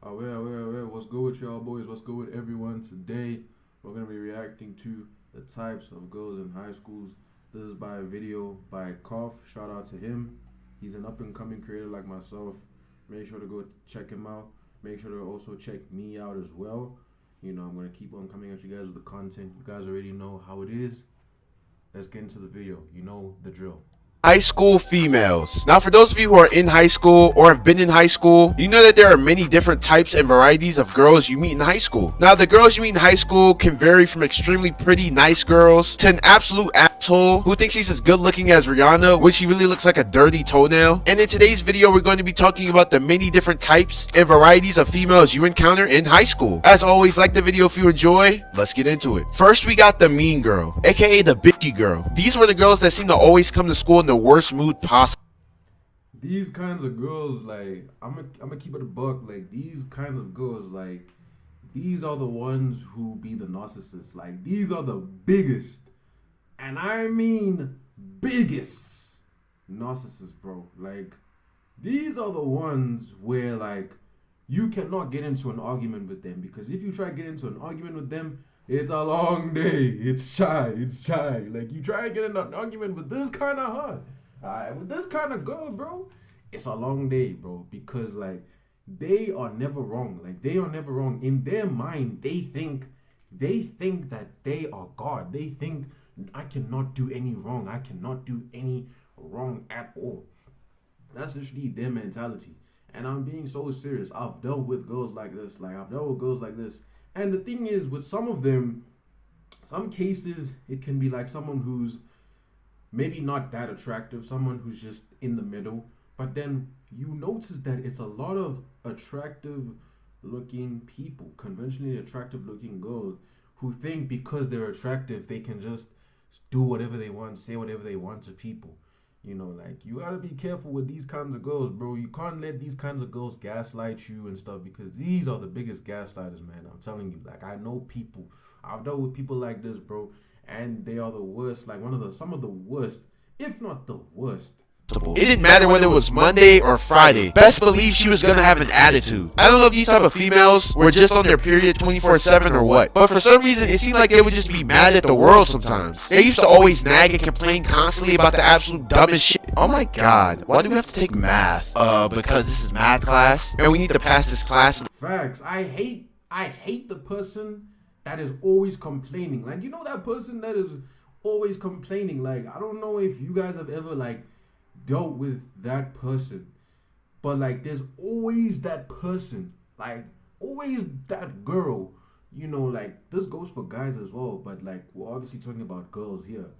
What's good with y'all boys? What's good with everyone? Today, we're going to be reacting to the types of girls in high schools. This is by a video by Koff. Shout out to him. He's an up-and-coming creator like myself. Make sure to go check him out. Make sure to also check me out as well. You know, I'm going to keep on coming at you guys with the content. You guys already know how it is. Let's get into the video. You know the drill. High school females. Now, for those of you who are in high school or have been in high school, you know that there are many different types and varieties of girls you meet in high school. Now, the girls you meet in high school can vary from extremely pretty, nice girls to an absolute asshole who thinks she's as good looking as Rihanna when she really looks like a dirty toenail. And in today's video, we're going to be talking about the many different types and varieties of females you encounter in high school. As always, like the video if you enjoy. Let's get into it. First, we got the mean girl, aka the bitchy girl. These were the girls that seem to always come to school in the worst mood possible. These kinds of girls, like, I'm gonna keep it a buck. Like, these kinds of girls, like, these are the ones who be the narcissists. Like, these are the biggest, and I mean biggest narcissists, bro. Like, these are the ones where, like, you cannot get into an argument with them, because if you try to get into an argument with them, it's a long day. It's shy. Like, you try to get in an argument with this kind of hard. With this kind of girl, bro, it's a long day, bro, because, like, they are never wrong. Like, they are never wrong. In their mind, they think that they are God. They think, I cannot do any wrong. I cannot do any wrong at all. That's literally their mentality. And I'm being so serious. I've dealt with girls like this. And the thing is, with some of them, some cases, it can be like someone who's maybe not that attractive, someone who's just in the middle. But then you notice that it's a lot of attractive looking people, conventionally attractive looking girls, who think because they're attractive, they can just do whatever they want, say whatever they want to people. You know, like, you gotta be careful with these kinds of girls, bro. You can't let these kinds of girls gaslight you and stuff, because these are the biggest gaslighters, man. I'm telling you. Like, I know people. I've dealt with people like this, bro, and they are the worst. Like, some of the worst, if not the worst. It didn't matter whether it was Monday or Friday. Best believe she was gonna have an attitude. I don't know if these type of females were just on their period 24/7 or what, but for some reason it seemed like they would just be mad at the world sometimes. They used to always nag and complain constantly about the absolute dumbest shit. Oh my god, why do we have to take math? Because this is math class and we need to pass this class. Facts. I hate the person that is always complaining. Like, you know, that person that is always complaining. Like, I don't know if you guys have ever, like, dealt with that person, but, like, there's always that person, like, always that girl, you know. Like, this goes for guys as well, but, like, we're obviously talking about girls here.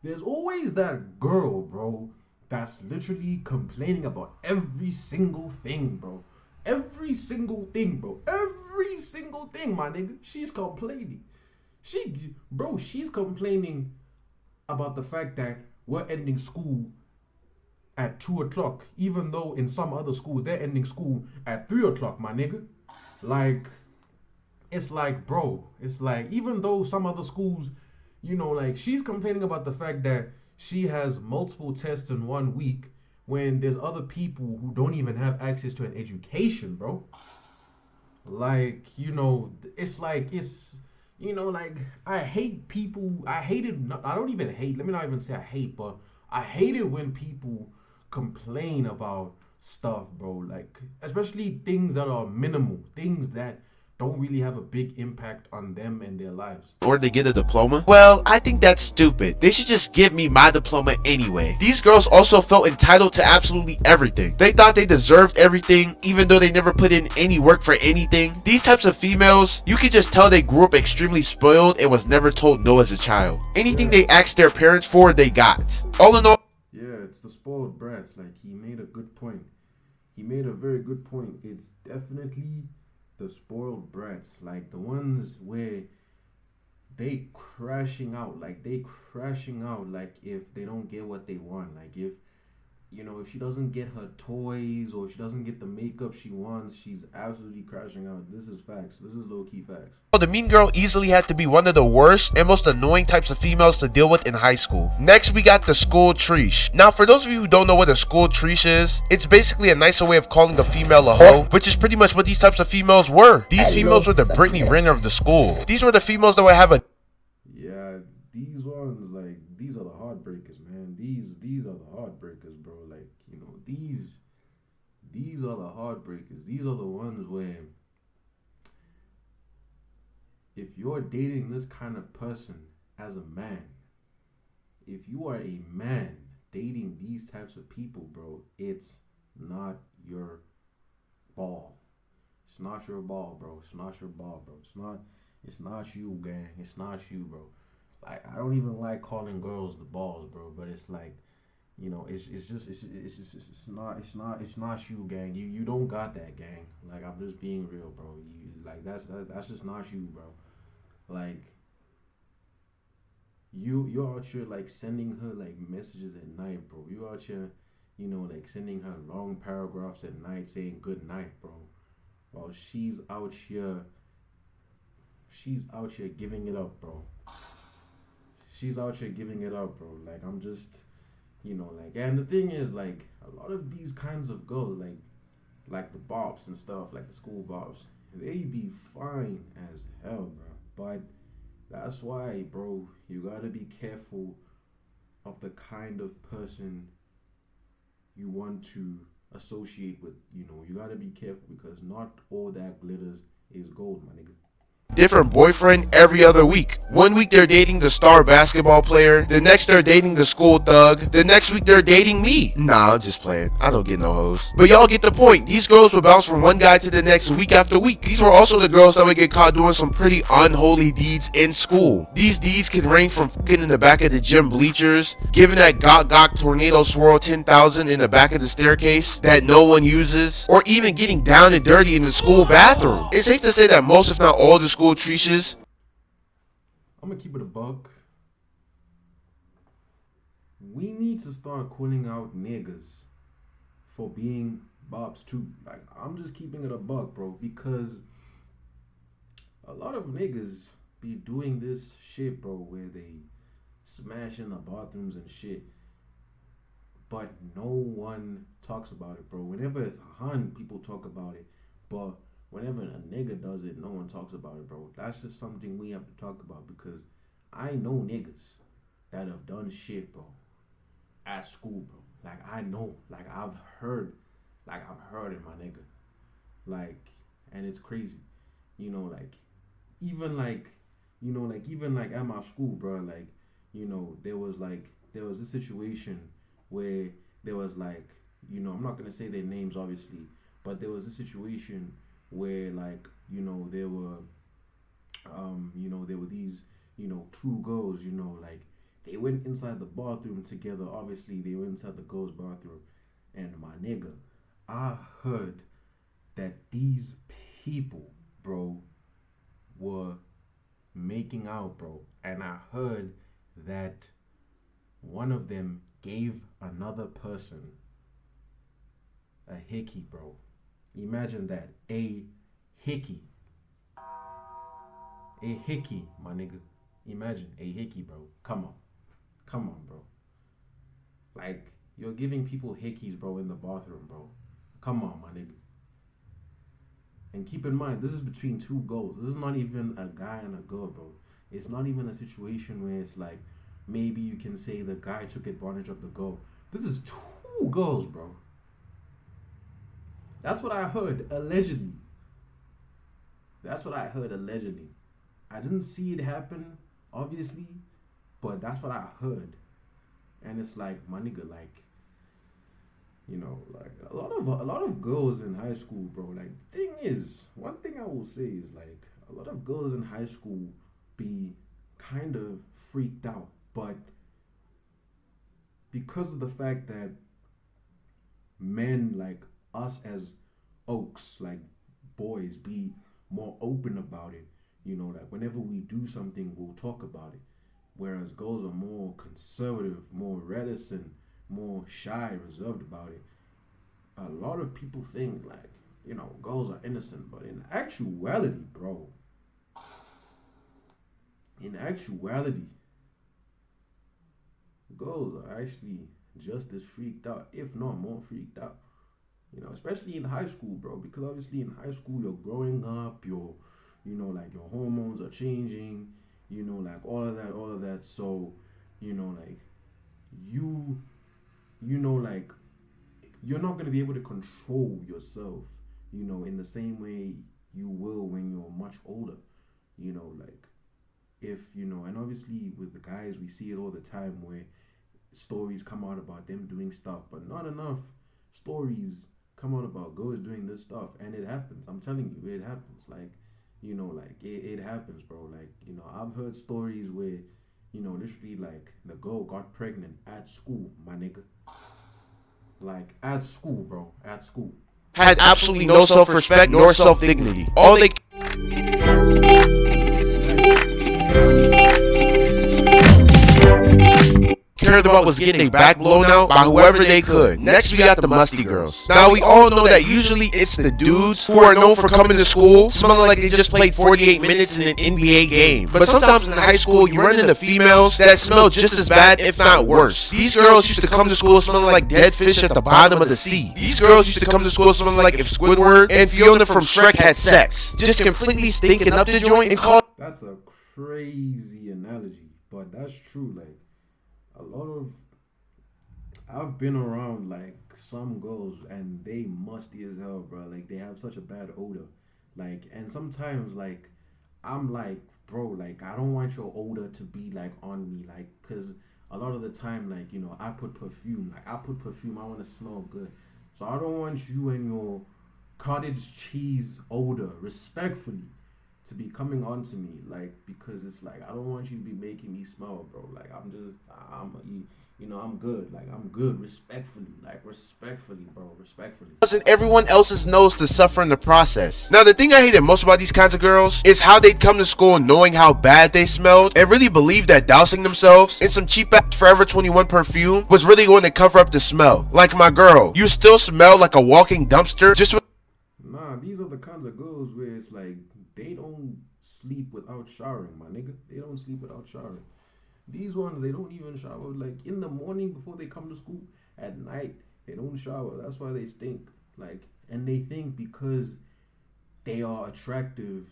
There's always that girl, bro, that's literally complaining about every single thing, bro. Every single thing, bro. Every single thing, my nigga. She's complaining. She's complaining about the fact that we're ending school at 2 o'clock, even though in some other schools they're ending school at 3 o'clock, my nigga. Like, it's like, bro, it's like, even though some other schools, you know, like, she's complaining about the fact that she has multiple tests in 1 week when there's other people who don't even have access to an education, bro. Like, you know, it's like, it's, you know, like, I hate people. I don't even hate, let me not even say I hate, but I hate it when people complain about stuff, bro. Like, especially things that are minimal, things that don't really have a big impact on them and their lives. Or to get a diploma? Well, I think that's stupid. They should just give me my diploma anyway. These girls also felt entitled to absolutely everything. They thought they deserved everything, even though they never put in any work for anything. These types of females, you could just tell they grew up extremely spoiled and was never told no as a child. Anything they asked their parents for, they got. All in all, yeah, it's the spoiled brats. Like, he made a good point. He made a very good point. It's definitely the spoiled brats, like the ones where they crashing out, like if they don't get what they want, like, if if she doesn't get her toys or she doesn't get the makeup she wants, she's absolutely crashing out. This is facts. This is low key facts. The mean girl easily had to be one of the worst and most annoying types of females to deal with in high school. Next, we got the school treesh. Now, for those of you who don't know what a school treesh is, it's basically a nicer way of calling a female a hoe, which is pretty much what these types of females were. These females were the Britney Renner of the school. These were the females that would have a Yeah, these ones, like, these are the heartbreakers, man. These are the heartbreakers, bro. Like, these are the heartbreakers. These are the ones where if you're dating this kind of person as a man, if you are a man dating these types of people, bro, it's not your ball. It's not your ball, bro. It's not your ball, bro. It's not you, gang. It's not you, bro. Like, I don't even like calling girls the balls, bro, but it's like, it's not you, gang. You don't got that, gang. Like, I'm just being real, bro. That's just not you, bro. Like, you're out here like sending her like messages at night, bro. You out here, like sending her long paragraphs at night saying good night, bro. While she's out here giving it up, bro. She's out here giving it up, bro. Like, I'm just, and the thing is, like, a lot of these kinds of girls, like the bobs and stuff, like the school bobs, they be fine as hell, bro. But that's why, bro, you gotta be careful of the kind of person you want to associate with. You gotta be careful because not all that glitters is gold, my nigga. different boyfriend every other week. One week they're dating the star basketball player, the next they're dating the school thug, the next week they're dating me. Nah, I'm just playing. I don't get no hoes. But y'all get the point. These girls would bounce from one guy to the next week after week. These were also the girls that would get caught doing some pretty unholy deeds in school. These deeds can range from fucking in the back of the gym bleachers, giving that gok tornado swirl 10,000 in the back of the staircase that no one uses, or even getting down and dirty in the school bathroom. It's safe to say that most, if not all, the school treaches. I'm gonna keep it a buck. We need to start calling out niggas for being bops too. Like, I'm just keeping it a buck, bro, because a lot of niggas be doing this shit, bro, where they smash in the bathrooms and shit, but no one talks about it, bro. Whenever it's a hun, people talk about it, but whenever a nigga does it, no one talks about it, bro. That's just something we have to talk about because I know niggas that have done shit, bro, at school, bro. Like, I know, like, I've heard it, my nigga. Like, and it's crazy, even at my school, bro. Like, there was a situation where there was like, I'm not gonna say their names, obviously, but there was a situation where, like, there were these, two girls, like, they went inside the bathroom together. Obviously, they went inside the girls' bathroom, and my nigga, I heard that these people, bro, were making out, bro, and I heard that one of them gave another person a hickey, bro. Imagine that. A hickey. A hickey, my nigga. Imagine a hickey, bro. Come on, bro. Like, you're giving people hickeys, bro, in the bathroom, bro. Come on, my nigga. And keep in mind, this is between two girls. This is not even a guy and a girl, bro. It's not even a situation where it's like, maybe you can say the guy took advantage of the girl. This is two girls, bro. That's what I heard, allegedly. I didn't see it happen, obviously, but that's what I heard. And it's like, my nigga, like, like, a lot of girls in high school, bro. Like, one thing I will say is, like, a lot of girls in high school be kind of freaked out, but because of the fact that men like us as oaks, like boys, be more open about it, like, whenever we do something, we'll talk about it, whereas girls are more conservative, more reticent, more shy, reserved about it. A lot of people think like, girls are innocent, but in actuality, bro, in actuality, girls are actually just as freaked out, if not more freaked out. Especially in high school, bro, because obviously in high school you're growing up, like your hormones are changing, like all of that. So, like you, like you're not gonna be able to control yourself, in the same way you will when you're much older. Like if and obviously with the guys we see it all the time where stories come out about them doing stuff, but not enough stories come out about girls doing this stuff, and it happens. I'm telling you, it happens. Like, like it happens, bro. Like, I've heard stories where, literally like the girl got pregnant at school, my nigga. Like at school, bro. At school. Had absolutely no self-respect nor self-dignity. All they cared about was getting their back blown out by whoever they could. Next, we got the musty girls. Now, we all know that usually it's the dudes who are known for coming to school smelling like they just played 48 minutes in an NBA game. But sometimes in high school, you run into females that smell just as bad, if not worse. These girls used to come to school smelling like dead fish at the bottom of the sea. These girls used to come to school smelling like if Squidward and Fiona from Shrek had sex. Just completely stinking up the joint and call. That's a crazy analogy, but that's true. Like, a lot of I've been around like some girls and they musty as hell, bro. Like they have such a bad odor. Like, and sometimes like I'm like, bro, like I don't want your odor to be like on me, like, cause a lot of the time, like, I put perfume. Like I put perfume, I want to smell good. So I don't want you and your cottage cheese odor, respectfully, to be coming onto me, like, because it's like I don't want you to be making me smell, bro. Like I'm good. Like I'm good, respectfully, bro, respectfully. Causing everyone else's nose to suffer in the process. Now, the thing I hated most about these kinds of girls is how they'd come to school knowing how bad they smelled and really believe that dousing themselves in some cheap ass Forever 21 perfume was really going to cover up the smell. Like my girl, you still smell like a walking dumpster just with. Nah, these are the kinds of girls where it's like they don't sleep without showering, my nigga. They don't sleep without showering. These ones, they don't even shower. Like in the morning before they come to school, at night they don't shower. That's why they stink. Like, and they think because they are attractive,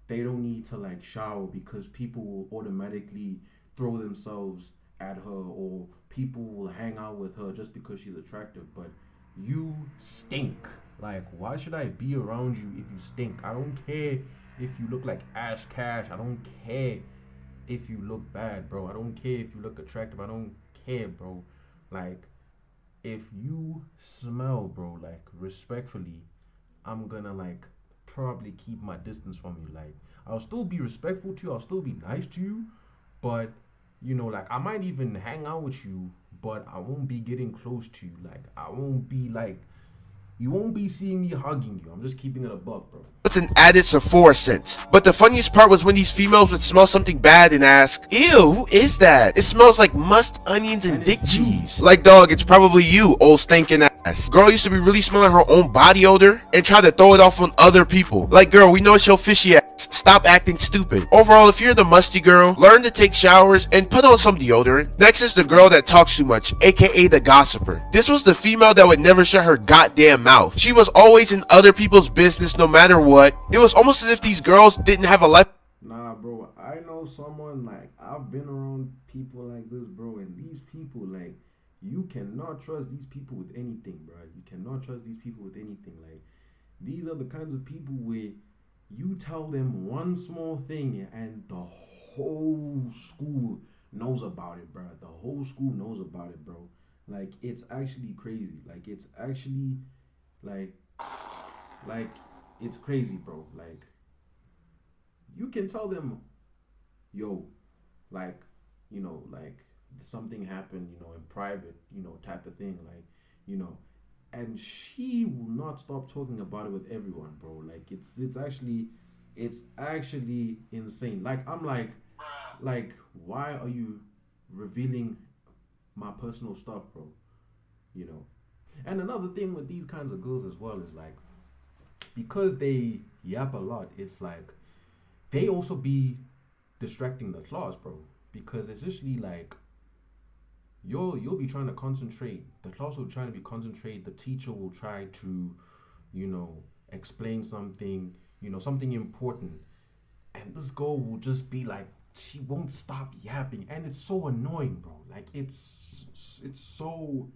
they don't need to like shower because people will automatically throw themselves at her, or people will hang out with her just because she's attractive. But you stink. Like, why should I be around you if you stink? I don't care if you look like Ash Cash. I don't care if you look bad, bro. I don't care if you look attractive. I don't care, bro. Like, if you smell, bro, like, respectfully, I'm gonna, like, probably keep my distance from you. Like, I'll still be respectful to you. I'll still be nice to you. But, like, I might even hang out with you, but I won't be getting close to you. Like, I won't be, like, you won't be seeing me hugging you. I'm just keeping it a buck, bro. With an added Sephora scent. But the funniest part was when these females would smell something bad and ask, "Ew, who is that? It smells like mussed onions and dick cheese." Like, dog, it's probably you, old stinking ass. Girl used to be really smelling her own body odor and try to throw it off on other people. Like, girl, we know it's your fishy ass. Stop acting stupid. Overall, if you're the musty girl, learn to take showers and put on some deodorant. Next is the girl that talks too much, aka the gossiper. This was the female that would never shut her goddamn mouth. She was always in other people's business no matter what. It was almost as if these girls didn't have a life. Nah, bro, I know someone, like, I've been around people like this, bro, and these people, like, you cannot trust these people with anything, bro. You cannot trust these people with anything. Like, these are the kinds of people where you tell them one small thing and the whole school knows about it, bro. The whole school knows about it, bro. Like, it's actually crazy. Like, it's actually, like, it's crazy, bro. Like, you can tell them, yo, like, like, something happened, in private, type of thing, like, and she will not stop talking about it with everyone, bro. Like, it's actually insane. Like, I'm like, why are you revealing my personal stuff, bro. You know. And another thing with these kinds of girls as well is like, because they yap a lot, it's like they also be distracting the class, bro. Because it's literally like you'll be trying to concentrate. The class will try to be concentrate. The teacher will try to, you know, explain something, something important, and this girl will just be like, she won't stop yapping, and it's so annoying, bro. Like it's so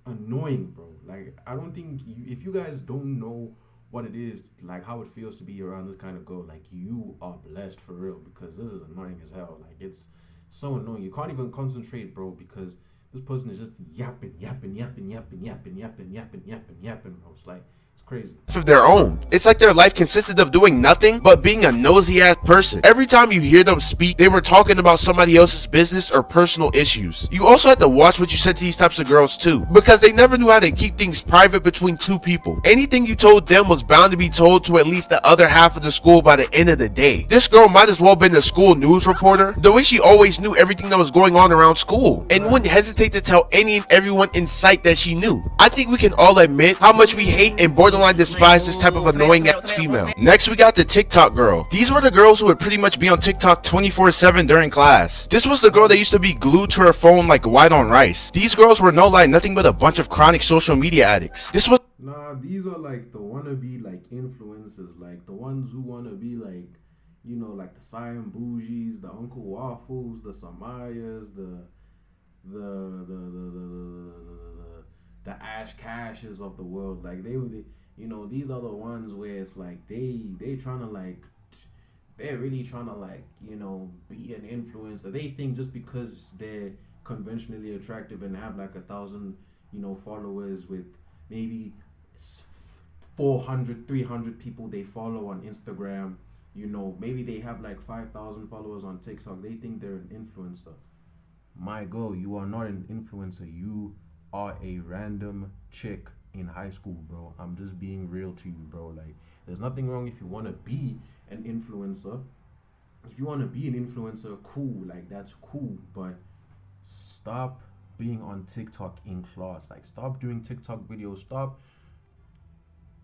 annoying, bro. Like I don't think if you guys don't know what it is, like how it feels to be around this kind of girl, like you are blessed for real, because this is annoying as hell. Like it's so annoying. You can't even concentrate, bro, because this person is just yapping, yapping, yapping, yapping, yapping, yapping, yapping, yapping, yapping, bro. It's like it's crazy. Of their own. It's like their life consisted of doing nothing but being a nosy ass person. Every time you hear them speak, they were talking about somebody else's business or personal issues. You also had to watch what you said to these types of girls too, because they never knew how to keep things private between two people. Anything you told them was bound to be told to at least the other half of the school by the end of the day. This girl might as well have been a school news reporter, the way she always knew everything that was going on around school, and wouldn't hesitate to tell any and everyone in sight that she knew. I think we can all admit how much we hate and borderline despise this type of annoying ass female. Next, we got the TikTok girl. These were the girls who would pretty much be on TikTok 24/7 during class. This was the girl that used to be glued to her phone like white on rice. These girls were no lie nothing but a bunch of chronic social media addicts. This was Nah, these are like the wannabe like influencers, like the ones who wanna be like, like the Cyan Bougies, the Uncle Waffles, the Samayas, the Ash Cashes of the world. Like these are the ones where it's like they trying to like, they're really trying to like, be an influencer. They think just because they're conventionally attractive and have like 1,000, followers with maybe 400, 300 people they follow on Instagram, maybe they have like 5,000 followers on TikTok. They think they're an influencer. My girl, you are not an influencer. You are a random chick in high school, bro. I'm just being real to you, bro. Like, there's nothing wrong if you want to be an influencer. If you want to be an influencer, cool. Like, that's cool. But stop being on TikTok in class. Like, stop doing TikTok videos. Stop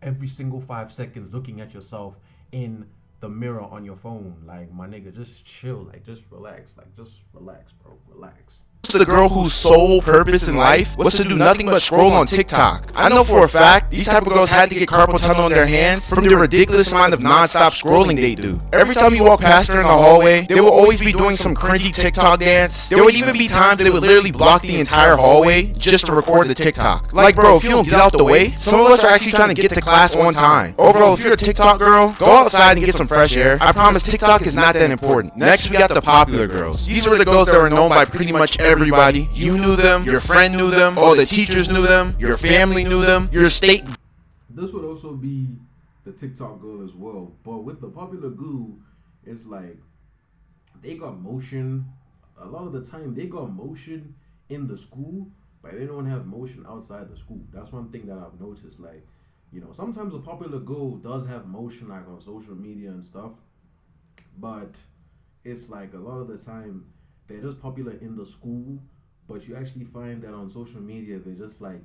every single 5 seconds looking at yourself in the mirror on your phone. Like, my nigga, just chill. Like, just relax. Like, just relax, bro. Relax. The girl whose sole purpose in life was to do nothing but scroll on TikTok. I know for a fact these type of girls had to get carpal tunnel in their hands from the ridiculous amount of non-stop scrolling they do. Every time you walk past her in the hallway, they will always be doing some cringy TikTok dance. There would even be times they would literally block the entire hallway just to record the TikTok. Like, bro, if you don't get out the way, some of us are actually trying to get to class on time. Overall, if you're a TikTok girl, go outside and get some fresh air. I promise TikTok is not that important. Next, we got the popular girls. These were the girls that were known by pretty much everybody. You knew them, your friend knew them, all the teachers knew them, your family knew them, your state. This would also be the TikTok girl as well. But with the popular girl, it's like they got motion. A lot of the time, they got motion in the school, but they don't have motion outside the school. That's one thing that I've noticed. Like, sometimes a popular girl does have motion, like on social media and stuff, but it's like a lot of the time they're just popular in the school, but you actually find that on social media they're just like,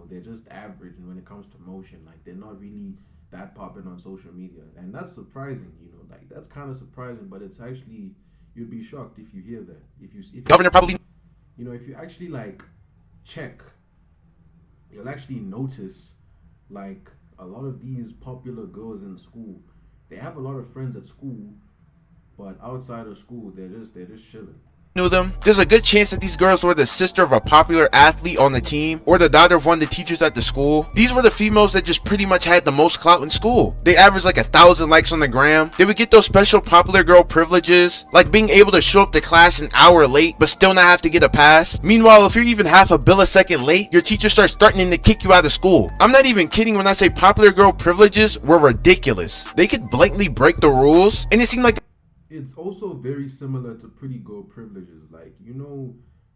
they're just average, and when it comes to motion, like they're not really that popping on social media. And that's surprising, like that's kind of surprising, but it's actually, you'd be shocked if you hear that. If Governor probably, if you actually like check, you'll actually notice like a lot of these popular girls in school, they have a lot of friends at school, but outside of school they're just chilling. Knew them. There's a good chance that these girls were the sister of a popular athlete on the team or the daughter of one of the teachers at the school. These were the females that just pretty much had the most clout in school. They averaged like 1,000 likes on the gram. They would get those special popular girl privileges, like being able to show up to class an hour late but still not have to get a pass. Meanwhile, if you're even half a bill a second late, your teacher starts threatening to kick you out of school. I'm not even kidding when I say popular girl privileges were ridiculous. They could blatantly break the rules, and it seemed like it's also very similar to pretty girl privileges. Like,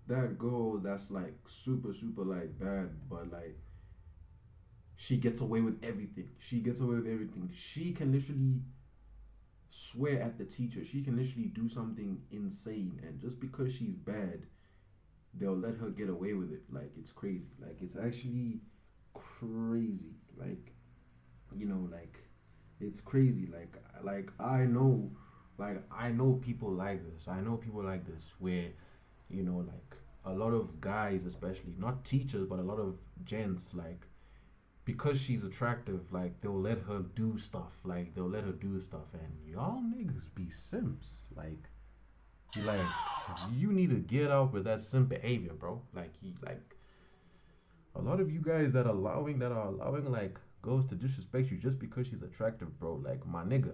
that girl that's like super, super like bad, but like she gets away with everything. She can literally swear at the teacher. She can literally do something insane. And just because she's bad, they'll let her get away with it. Like it's crazy. Like it's actually crazy. Like it's crazy. Like I know people like this. I know people like this where like a lot of guys, especially not teachers, but a lot of gents, like because she's attractive, like they'll let her do stuff. Like they'll let her do stuff, and y'all niggas be simps. Like you need to get out with that simp behavior, bro. Like a lot of you guys that are allowing like girls to disrespect you just because she's attractive, bro. Like my nigga,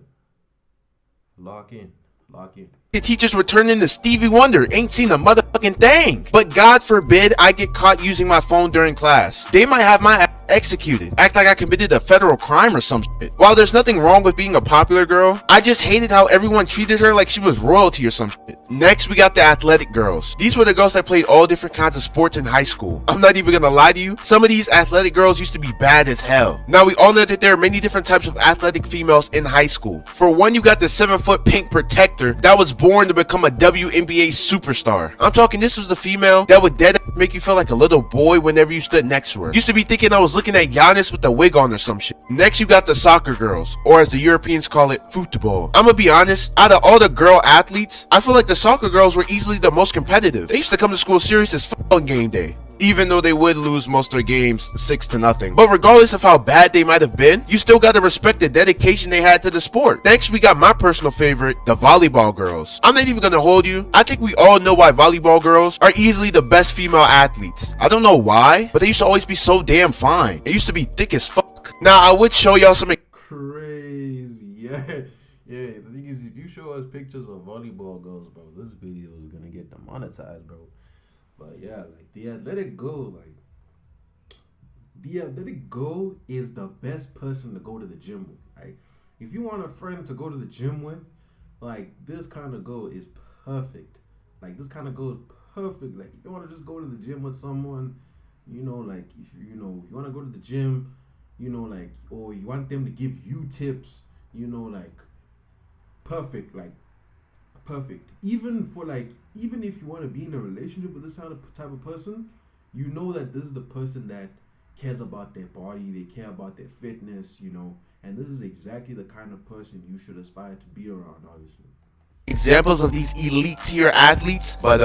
lock in, lock in. The teachers would turn into Stevie Wonder, ain't seen a motherfucking thing. But God forbid I get caught using my phone during class. They might have my ass executed, act like I committed a federal crime or some shit. While there's nothing wrong with being a popular girl, I just hated how everyone treated her like she was royalty or some shit. Next, we got the athletic girls. These were the girls that played all different kinds of sports in high school. I'm not even gonna lie to you, some of these athletic girls used to be bad as hell. Now we all know that there are many different types of athletic females in high school. For one, you got the 7-foot pink protector that was born to become a WNBA superstar. I'm talking, this was the female that would dead make you feel like a little boy whenever you stood next to her. Used to be thinking I was looking at Giannis with the wig on or some shit. Next, you got the soccer girls, or as the Europeans call it, football. I'm gonna be honest, out of all the girl athletes, I feel like the soccer girls were easily the most competitive. They used to come to school serious as fuck on game day, even though they would lose most of their games 6-0. But regardless of how bad they might have been, you still gotta respect the dedication they had to the sport. Next, we got my personal favorite, the volleyball girls. I'm not even gonna hold you. I think we all know why volleyball girls are easily the best female athletes. I don't know why, but they used to always be so damn fine. They used to be thick as fuck. Now, I would show y'all some Crazy. Yeah. The thing is, if you show us pictures of volleyball girls, bro, this video is gonna get demonetized, bro. But yeah, like the athletic girl is the best person to go to the gym with. Like, if you want a friend to go to the gym with, like this kind of girl is perfect. Like this kind of girl is perfect. Like you want to just go to the gym with someone, like if you want to go to the gym, like, or you want them to give you tips, like perfect, like perfect. Even if you want to be in a relationship with this type of person, you know that this is the person that cares about their body, they care about their fitness, and this is exactly the kind of person you should aspire to be around, obviously. Examples of these elite tier athletes, but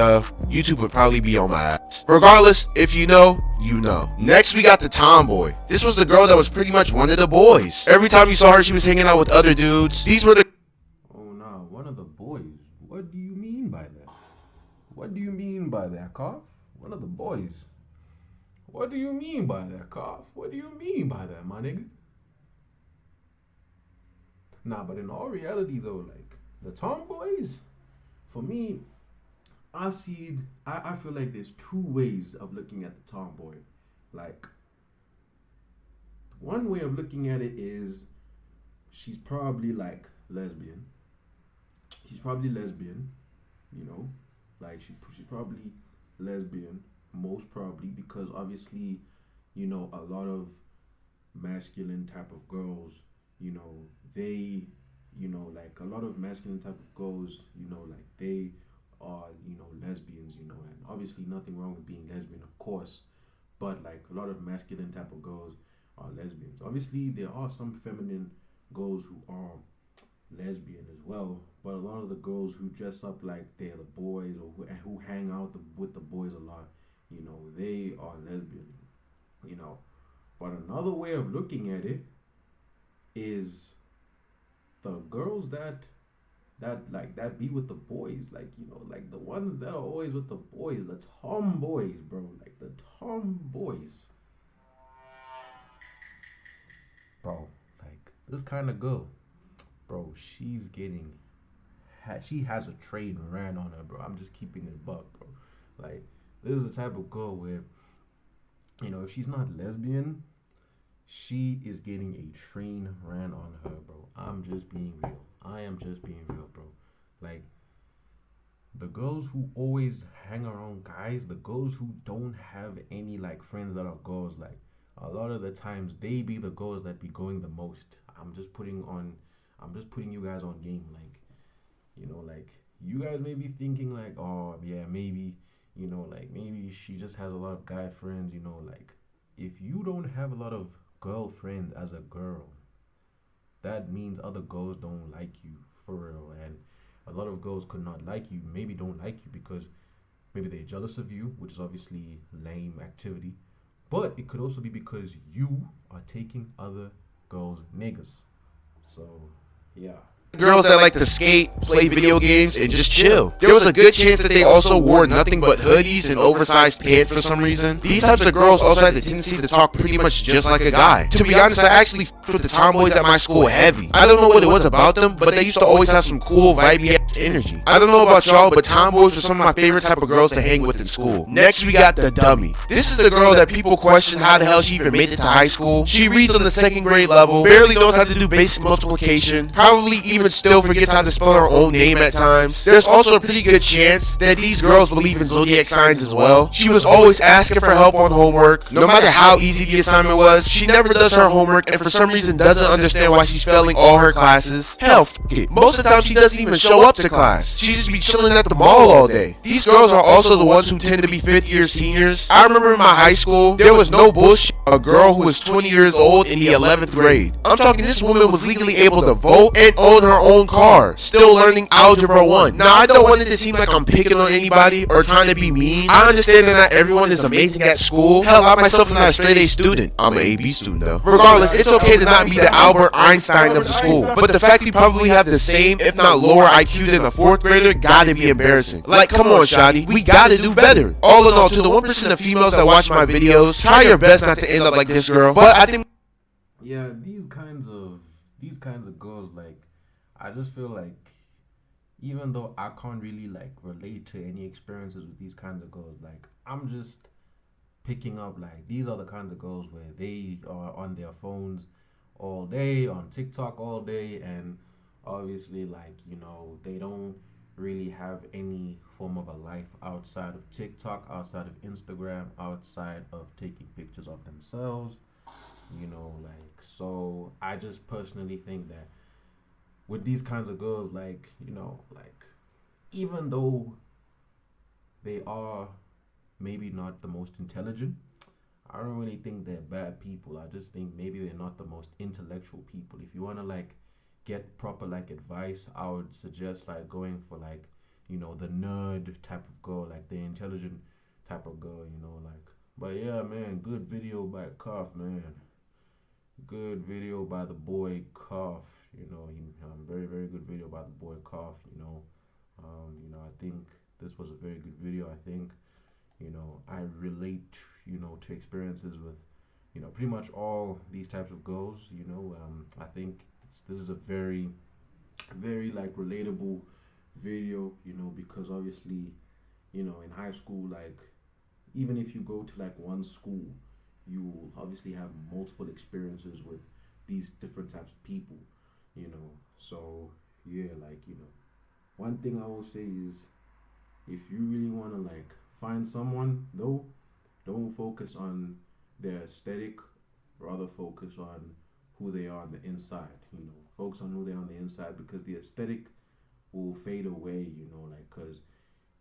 YouTube would probably be on my ass. Regardless, if you know, you know. Next, we got the tomboy. This was the girl that was pretty much one of the boys. Every time you saw her, she was hanging out with other dudes. These were the... Oh no, one of the boys. What do you mean by that? What do you mean by that, Koff? One of the boys. What do you mean by that, Koff? What do you mean by that, my nigga? Nah, but in all reality though, like the tomboys, for me, I feel like there's two ways of looking at the tomboy. Like, one way of looking at it is she's probably like lesbian. She's probably lesbian, like she's probably lesbian, most probably, because obviously, a lot of masculine type of girls, they, like a lot of masculine type of girls, like they are, lesbians, and obviously nothing wrong with being lesbian, of course, but like a lot of masculine type of girls are lesbians. Obviously, there are some feminine girls who are lesbian as well, but a lot of the girls who dress up like they're the boys, or who hang out with the boys a lot, they are lesbian, But another way of looking at it is the girls that be with the boys, like like the ones that are always with the boys, the tomboys, bro, like the tomboys, bro. Like this kind of girl, bro, she has a train ran on her, bro. I'm just keeping it buck, bro. Like this is the type of girl where, if she's not lesbian, she is getting a train ran on her, bro. I'm just being real. I am just being real, bro. Like, the girls who always hang around guys, the girls who don't have any, like, friends that are girls, like, a lot of the times, they be the girls that be going the most. I'm just putting you guys on game, like, like, you guys may be thinking, like, oh, yeah, maybe, Like maybe she just has a lot of guy friends, like if you don't have a lot of girlfriends as a girl, that means other girls don't like you for real. And a lot of girls could not like you, maybe don't like you because maybe they're jealous of you, which is obviously lame activity. But it could also be because you are taking other girls' niggas. So, yeah. Girls that like to skate, play video games, and just chill. There was a good chance that they also wore nothing but hoodies and oversized pants for some reason. These types of girls also had the tendency to talk pretty much just like a guy. To be honest, I actually f***ed with the tomboys at my school heavy. I don't know what it was about them, but they used to always have some cool, vibey ass energy. I don't know about y'all, but tomboys were some of my favorite type of girls to hang with in school. Next, we got the dummy. This is the girl that people question how the hell she even made it to high school. She reads on the 2nd grade level, barely knows how to do basic multiplication, probably even still forgets how to spell her own name at times. There's also a pretty good chance that these girls believe in zodiac signs as well. She was always asking for help on homework. No matter how easy the assignment was, she never does her homework and for some reason doesn't understand why she's failing all her classes. Hell, f*** it. Most of the time she doesn't even show up to class. She just be chilling at the mall all day. These girls are also the ones who tend to be 5th year seniors. I remember in my high school, there was no bullshit. A girl who was 20 years old in the 11th grade. I'm talking this woman was legally able to vote and own her own car, still learning Algebra 1. Now, I don't want it to seem like I'm picking on anybody or trying to be mean. I understand that not everyone is amazing at school. Hell, I myself am not a straight A student. I'm an AB student though. Regardless, it's okay to not be the Albert Einstein of the school. But the fact you probably have the same, if not lower IQ than a 4th grader, gotta be embarrassing. Like, come on, Shotty. We gotta do better. All in all, to the 1% of females that watch my videos, try your best not to end up like this girl. But I think Yeah, these kinds of girls, like, I just feel like even though I can't really like relate to any experiences with these kinds of girls, like I'm just picking up like these are the kinds of girls where they are on their phones all day, on TikTok all day, and obviously like they don't really have any form of a life outside of TikTok, outside of Instagram, outside of taking pictures of themselves. Like, so I just personally think that with these kinds of girls, like, like, even though they are maybe not the most intelligent, I don't really think they're bad people. I just think maybe they're not the most intellectual people. If you want to, like, get proper, like, advice, I would suggest, like, going for, like, the nerd type of girl, like, the intelligent type of girl, like. But yeah, man, good video by Cuff, man. Good video by the boy Cuff. Very, very good video by the boy Cuff. I think this was a very good video. I think, I relate, to experiences with, pretty much all these types of girls. I think this is a very, very like relatable video. Because obviously, in high school, like, even if you go to like one school, you will obviously have multiple experiences with these different types of people, So yeah, like, one thing I will say is if you really want to like find someone though, don't focus on their aesthetic, rather focus on who they are on the inside, Focus on who they are on the inside because the aesthetic will fade away, like, because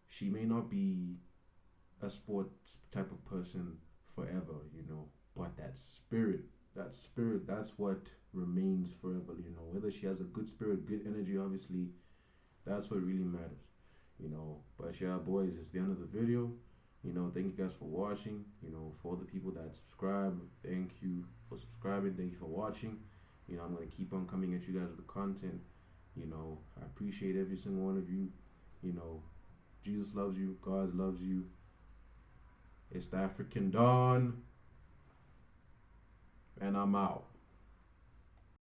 she may not be a sports type of person forever, but that spirit, that's what remains forever, whether she has a good spirit, good energy, obviously, that's what really matters, But yeah, boys, it's the end of the video. Thank you guys for watching. For the people that subscribe, thank you for subscribing. Thank you for watching. I'm gonna keep on coming at you guys with the content. I appreciate every single one of you. Jesus loves you. God loves you. It's the African Don, and I'm out.